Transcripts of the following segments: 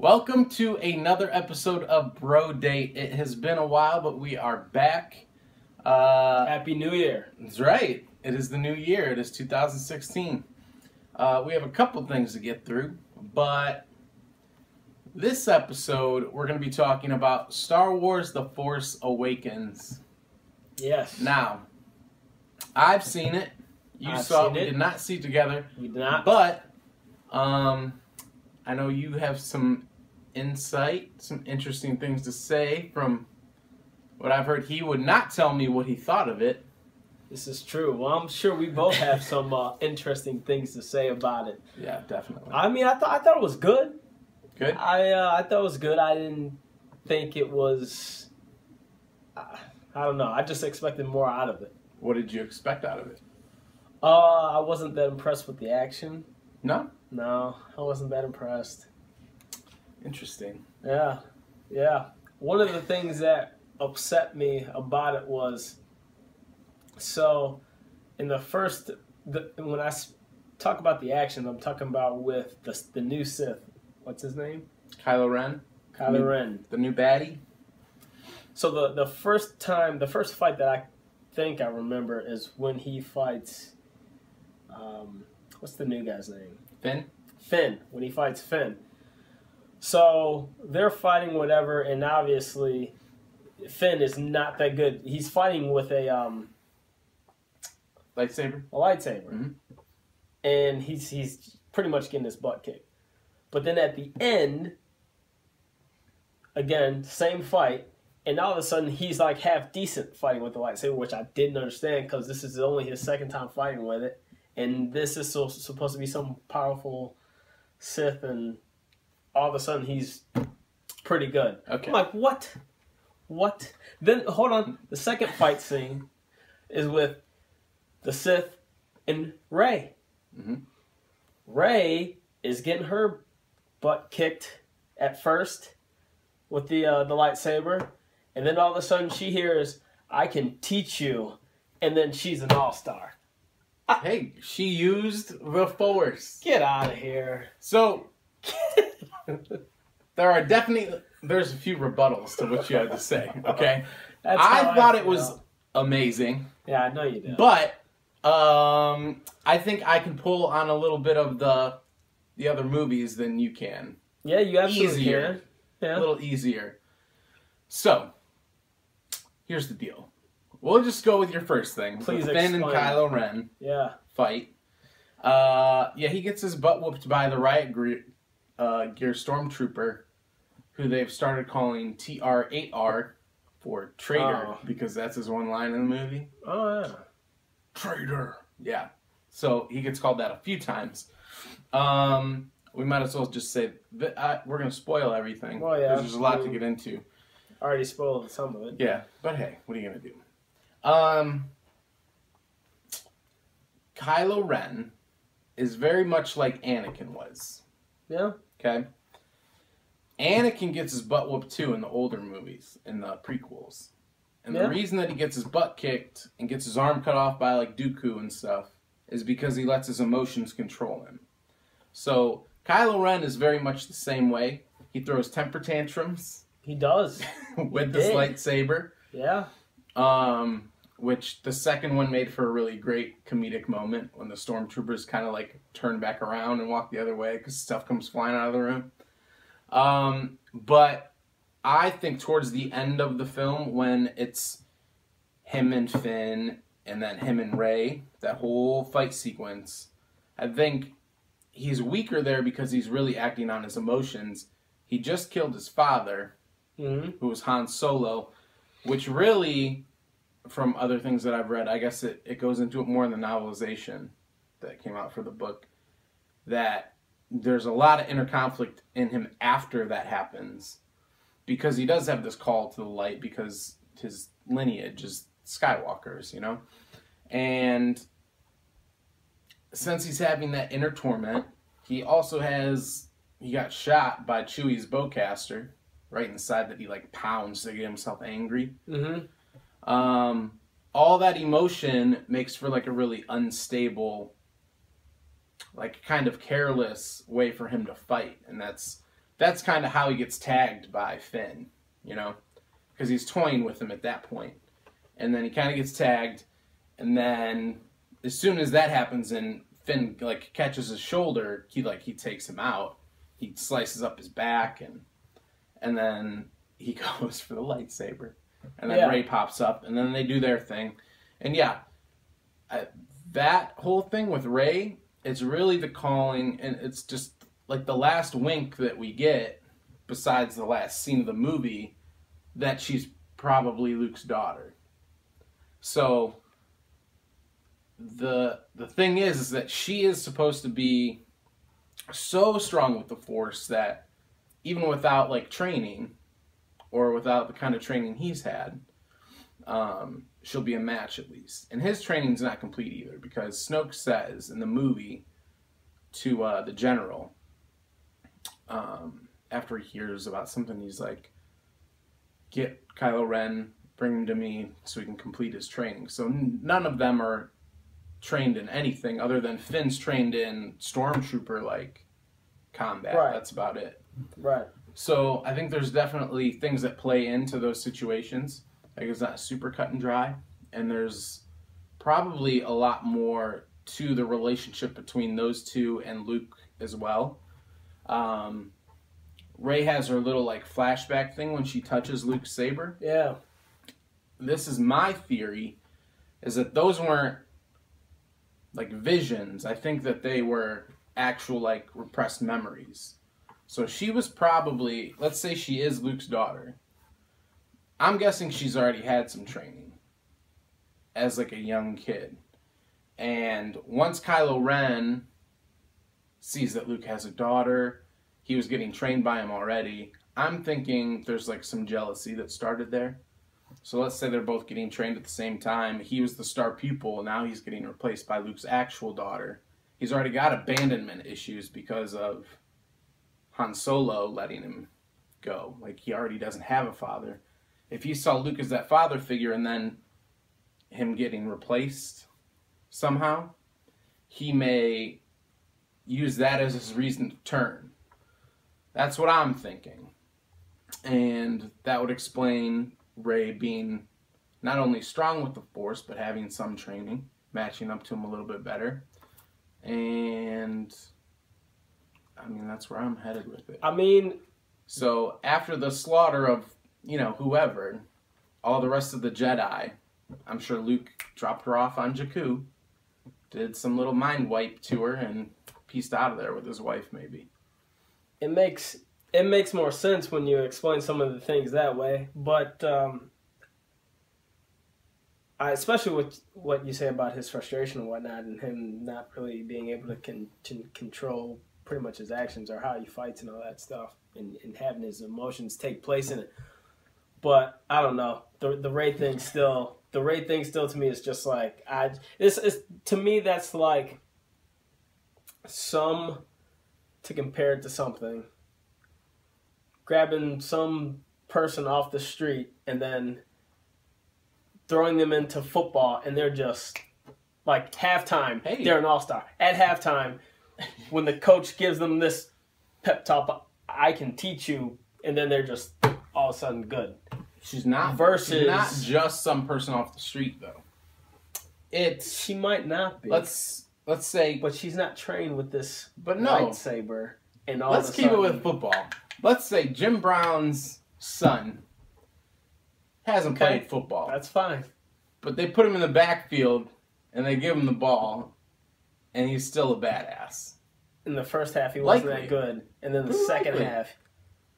Welcome to another episode of Bro Date. It has been a while, but we are back. Happy New Year. That's right. It is the new year. It is 2016. We have a couple things to get through, but this episode we're going to be talking about Star Wars The Force Awakens. Yes. Now, I've seen it. You saw it. We did not see it together. We did not. But I know you have some insight, some interesting things to say from what I've heard. He would not tell me what he thought of it. This is true. Well, I'm sure we both have some interesting things to say about it. Yeah, definitely. I mean, I thought it was good. Good? I thought it was good. I didn't think it was... I don't know. I just expected more out of it. What did you expect out of it? I wasn't that impressed with the action. No? No, I wasn't that impressed. Interesting. Yeah. One of the things that upset me about it was, so in the first, when I talk about the action, I'm talking about with the new Sith. What's his name? Kylo Ren. Kylo Ren. The new baddie. So the first fight that I think I remember is when he fights, what's the new guy's name? Finn. When he fights Finn. So they're fighting whatever, and obviously Finn is not that good. He's fighting with a lightsaber. Mm-hmm. And he's pretty much getting his butt kicked. But then at the end, again, same fight, and all of a sudden he's like half decent fighting with the lightsaber, which I didn't understand because this is only his second time fighting with it, and this is supposed to be some powerful Sith, and all of a sudden he's pretty good. Okay. I'm like, what? Then hold on, the second fight scene is with the Sith and Rey. Mm-hmm. Rey is getting her butt kicked at first with the lightsaber, and then all of a sudden she hears, "I can teach you," and then she's an all-star. Hey, she used the Force. Get out of here. So, there's a few rebuttals to what you had to say, okay? I thought it was amazing. Yeah, I know you did. But I think I can pull on a little bit of the other movies than you can. Yeah, you absolutely can. Yeah. A little easier. So, here's the deal. We'll just go with your first thing. Please Finn explain. and Kylo Ren fight. He gets his butt whooped by the riot gear stormtrooper, who they've started calling TR-8R for traitor, because that's his one line in the movie. Oh, yeah. Traitor. Yeah. So he gets called that a few times. We might as well just say that we're going to spoil everything. Well, yeah. Because there's a lot to get into. Already spoiled some of it. Yeah. But hey, what are you going to do? Kylo Ren is very much like Anakin was. Yeah. Okay? Anakin gets his butt whooped too in the older movies, in the prequels. And the reason that he gets his butt kicked and gets his arm cut off by like Dooku and stuff is because he lets his emotions control him. So Kylo Ren is very much the same way. He throws temper tantrums. He does. with this lightsaber. Yeah. Which the second one made for a really great comedic moment when the stormtroopers kind of like turn back around and walk the other way because stuff comes flying out of the room. But I think towards the end of the film, when it's him and Finn and then him and Rey, that whole fight sequence, I think he's weaker there because he's really acting on his emotions. He just killed his father, who was Han Solo, which really, from other things that I've read, I guess it goes into it more in the novelization that came out for the book, that there's a lot of inner conflict in him after that happens, because he does have this call to the light because his lineage is Skywalkers, you know? And since he's having that inner torment, he got shot by Chewie's bowcaster right in the side that he like pounds to get himself angry. All that emotion makes for like a really unstable, like kind of careless way for him to fight, and that's that's kind of how he gets tagged by Finn, you know, because he's toying with him at that point. And then he kind of gets tagged, and then as soon as that happens and Finn like catches his shoulder, he takes him out. He slices up his back, and then he goes for the lightsaber. And then Rey pops up, and then they do their thing. And yeah, that whole thing with Rey, it's really the calling, and it's just like the last wink that we get, besides the last scene of the movie, that she's probably Luke's daughter. So the thing is that she is supposed to be so strong with the Force that even without like training, or without the kind of training he's had, she'll be a match at least. And his training's not complete either, because Snoke says in the movie to the general, after he hears about something, he's like, get Kylo Ren, bring him to me so he can complete his training. So none of them are trained in anything other than Finn's trained in stormtrooper like combat. Right. That's about it. Right. So I think there's definitely things that play into those situations. Like it's not super cut and dry, and there's probably a lot more to the relationship between those two and Luke as well. Rey has her little like flashback thing when she touches Luke's saber. Yeah. This is my theory, is that those weren't like visions. I think that they were actual like repressed memories. So she was probably, let's say she is Luke's daughter. I'm guessing she's already had some training as like a young kid. And once Kylo Ren sees that Luke has a daughter, he was getting trained by him already. I'm thinking there's like some jealousy that started there. So let's say they're both getting trained at the same time. He was the star pupil, now he's getting replaced by Luke's actual daughter. He's already got abandonment issues because of Han Solo letting him go. Like, he already doesn't have a father. If he saw Luke as that father figure and then him getting replaced somehow, he may use that as his reason to turn. That's what I'm thinking. And that would explain Rey being not only strong with the Force, but having some training, matching up to him a little bit better. And I mean, that's where I'm headed with it. I mean, so after the slaughter of, you know, whoever, all the rest of the Jedi, I'm sure Luke dropped her off on Jakku, did some little mind wipe to her, and pieced out of there with his wife, maybe. It makes more sense when you explain some of the things that way, but especially with what you say about his frustration and whatnot, and him not really being able to control pretty much his actions or how he fights and all that stuff, and having his emotions take place in it. But I don't know, the Rey thing still to me is just like, to me that's like to compare it to something, grabbing some person off the street and then throwing them into football, and they're just like halftime. Hey. They're an all-star. At halftime, when the coach gives them this pep talk, I can teach you, and then they're just all of a sudden good. She's not just some person off the street though. She might not be. Let's say, but she's not trained with this lightsaber. And all let's keep it with football. Let's say Jim Brown's son hasn't played football. That's fine. But they put him in the backfield and they give him the ball, and he's still a badass. In the first half, he wasn't that good, and then the second half,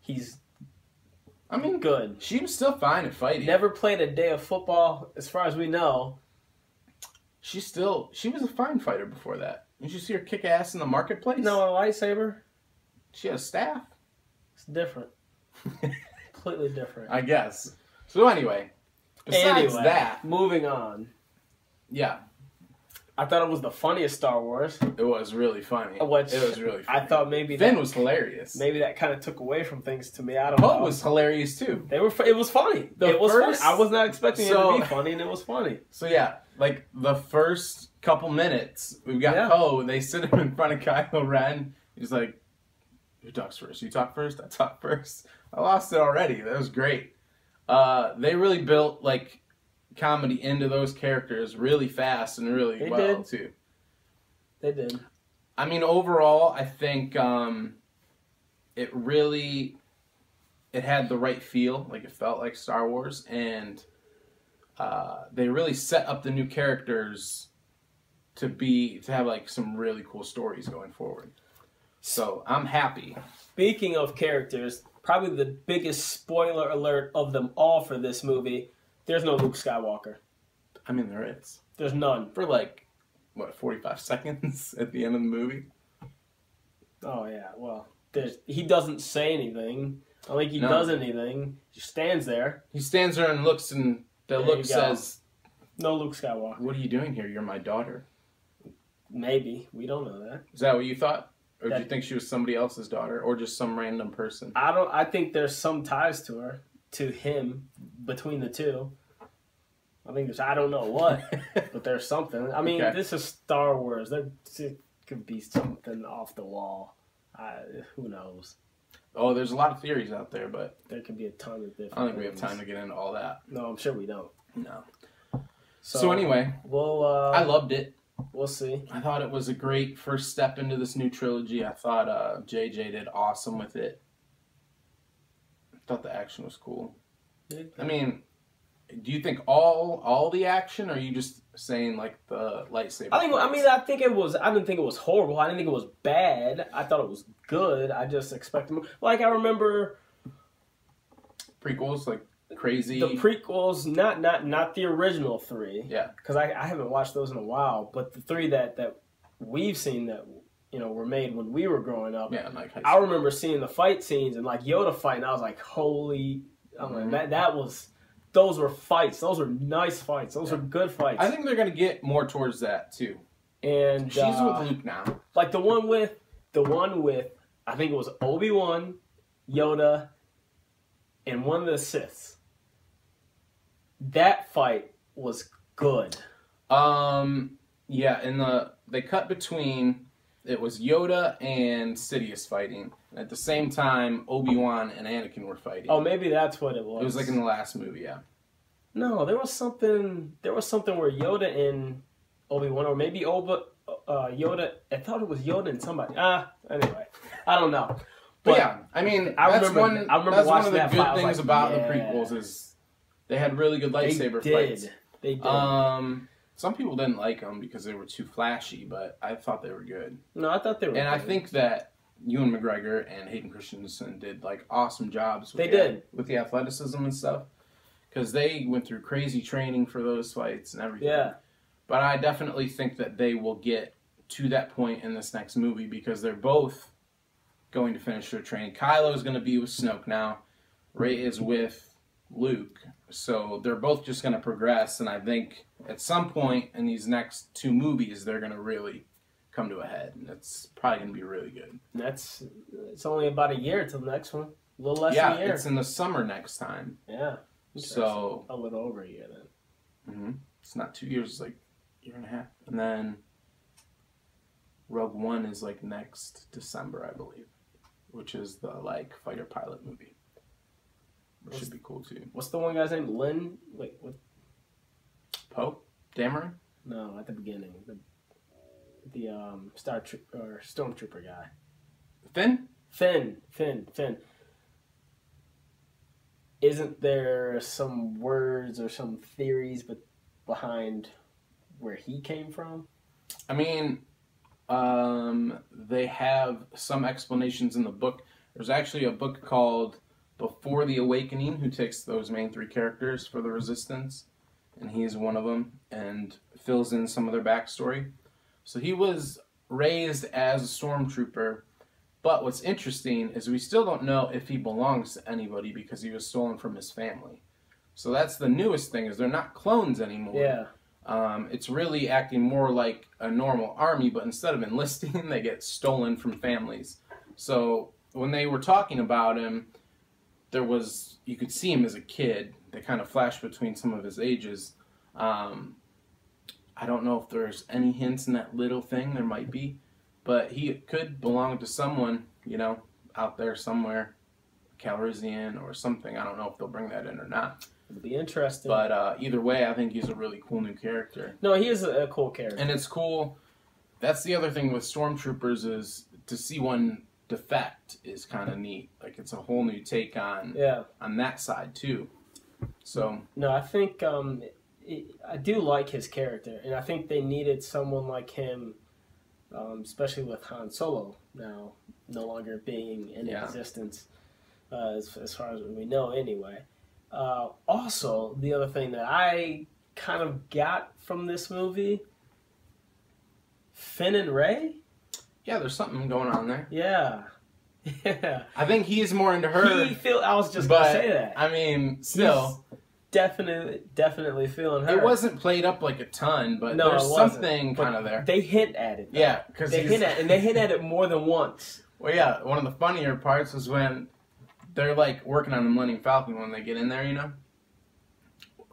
he's good. She was still fine at fighting. Never played a day of football, as far as we know. She was a fine fighter before that. Didn't you see her kick ass in the marketplace? No, a lightsaber. She has staff. It's different. Completely different. I guess. So anyway, besides that, moving on. Yeah. I thought it was the funniest Star Wars. It was really funny. It was really funny. I thought maybe Finn was hilarious. Maybe that kind of took away from things to me. I don't know. Poe was hilarious too. It was funny. It was funny. I was not expecting it to be funny, and it was funny. So yeah, like the first couple minutes, we've got Poe. They sit him in front of Kylo Ren. He's like, Who talks first? You talk first? I talk first. I lost it already. That was great. They really built, like, comedy into those characters really fast and really well, too. They did. I mean, overall, I think it had the right feel. Like, it felt like Star Wars. And they really set up the new characters to have, like, some really cool stories going forward. So, I'm happy. Speaking of characters, probably the biggest spoiler alert of them all for this movie, there's no Luke Skywalker. I mean, there is. There's none. For, like, 45 seconds at the end of the movie? Oh, yeah. Well, he doesn't say anything. I don't think he does anything. He stands there. He stands there and looks, and the look says... No Luke Skywalker. What are you doing here? You're my daughter. Maybe. We don't know that. Is that what you thought? Or did you think she was somebody else's daughter? Or just some random person? I think there's some ties to her. To him. Between the two. I don't know what. But there's something. I mean, This is Star Wars. There could be something off the wall. Who knows? Oh, there's a lot of theories out there, but... There could be a ton of different I don't think we have time to get into all that. No, I'm sure we don't. No. So anyway, I loved it. We'll see. I thought it was a great first step into this new trilogy. I thought JJ did awesome with it. I thought the action was cool. I mean, do you think all the action, or are you just saying like the lightsaber? I didn't think it was horrible. I didn't think it was bad. I thought it was good. I just expected more. Like, I remember prequels, like crazy. The prequels, not the original three. Yeah. Because I haven't watched those in a while, but the three that we've seen that were made when we were growing up. Yeah, like I remember seeing the fight scenes and like Yoda fighting. I was like, holy! Those were fights. Those were nice fights. Those were good fights. I think they're gonna get more towards that too. And she's with Luke now. Like the one with I think it was Obi-Wan, Yoda, and one of the Siths. That fight was good. Yeah, and they cut between, it was Yoda and Sidious fighting. And at the same time, Obi-Wan and Anakin were fighting. Oh, maybe that's what it was. It was like in the last movie, yeah. No, there was something where Yoda and Obi-Wan, or maybe Yoda, I thought it was Yoda and somebody. Anyway, I don't know. But yeah, I mean, that's one of the good things about the prequels is they had really good lightsaber fights. They did. Some people didn't like them because they were too flashy, but I thought they were good. No, I thought they were good. And I think that Ewan McGregor and Hayden Christensen did like awesome jobs with the athleticism and stuff. Because they went through crazy training for those fights and everything. Yeah. But I definitely think that they will get to that point in this next movie because they're both going to finish their training. Kylo's going to be with Snoke now. Rey is with Luke. So they're both just going to progress. And I think at some point in these next two movies, they're going to really come to a head. And it's probably going to be really good. It's only about a year till the next one. A little less than a year. Yeah, it's in the summer next time. Yeah. So a little over a year then. Mm-hmm. It's not 2 years, it's like a year and a half. And then Rogue One is like next December, I believe, which is the like fighter pilot movie. Which should be cool too. What's the one guy's name? Lynn? Wait, what? Poe? Dameron? No, at the beginning. The Stormtrooper guy. Finn. Isn't there some words or some theories behind where he came from? I mean, they have some explanations in the book. There's actually a book called Before the Awakening, who takes those main three characters for the Resistance, and he's one of them, and fills in some of their backstory. So he was raised as a stormtrooper, but what's interesting is we still don't know if he belongs to anybody because he was stolen from his family. So that's the newest thing, is they're not clones anymore. Yeah. It's really acting more like a normal army, but instead of enlisting, they get stolen from families. So when they were talking about him, you could see him as a kid. They kind of flashed between some of his ages. I don't know if there's any hints in that little thing. There might be. But he could belong to someone, out there somewhere, Calrissian or something. I don't know if they'll bring that in or not. It'll be interesting. But either way, I think he's a really cool new character. No, he is a cool character. And it's cool. That's the other thing with Stormtroopers is to see one defect is kind of neat. Like, it's a whole new take on that side, too. So no, I think I do like his character, and I think they needed someone like him, especially with Han Solo now no longer being in existence, as far as we know anyway. Also, the other thing that I kind of got from this movie, Finn and Rey? Yeah, there's something going on there. Yeah. Yeah. I think he's more into her. I was just going to say that. I mean, still. He's definitely feeling her. It wasn't played up like a ton, but there's something kind of there. They hint at it. Though. Yeah. They hint at it more than once. Well, yeah, one of the funnier parts was when they're like working on the Millennium Falcon when they get in there, you know?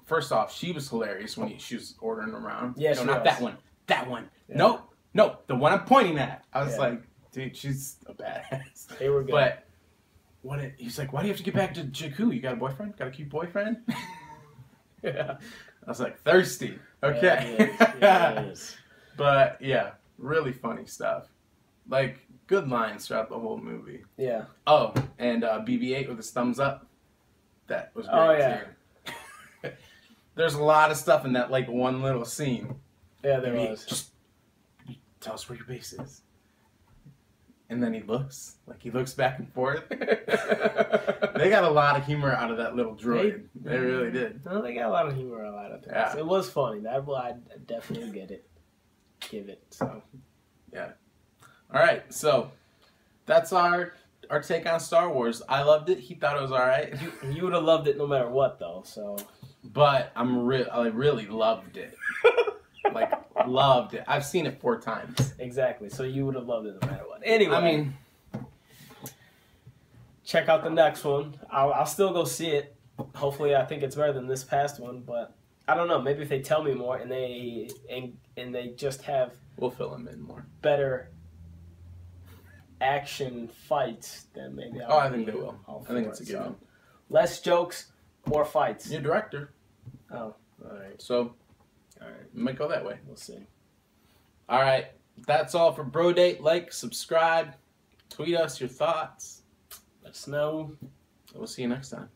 First off, she was hilarious when she was ordering them around. Yeah, no, not that one. That one. Yeah. No, the one I'm pointing at. I was like, dude, she's a badass. They were good. But he's like, why do you have to get back to Jakku? You got a boyfriend? Got a cute boyfriend? Yeah. I was like, thirsty. Okay. Yeah, it is. But yeah, really funny stuff. Like, good lines throughout the whole movie. Yeah. Oh, and BB-8 with his thumbs up. That was great too. There's a lot of stuff in that like one little scene. Yeah, there was. Just tell us where your base is. And then he looks back and forth. They got a lot of humor out of that little droid. They really did. No, they got a lot of humor out of that. Yeah. It was funny. I definitely give it. So. Yeah. All right. So that's our take on Star Wars. I loved it. He thought it was all right. You would have loved it no matter what, though. So. But I really loved it. Like, loved it. I've seen it 4 times. Exactly. So you would have loved it no matter what. Anyway. I mean, check out the next one. I'll still go see it. Hopefully, I think it's better than this past one. But I don't know. Maybe if they tell me more and they just have. We'll fill them in more. Better action fights, then maybe. I think they will. I think it's a given. Less jokes, more fights. You're director. Oh, all right. So. All right, we might go that way. We'll see. All right, that's all for Bro Date. Like, subscribe, tweet us your thoughts. Let us know. We'll see you next time.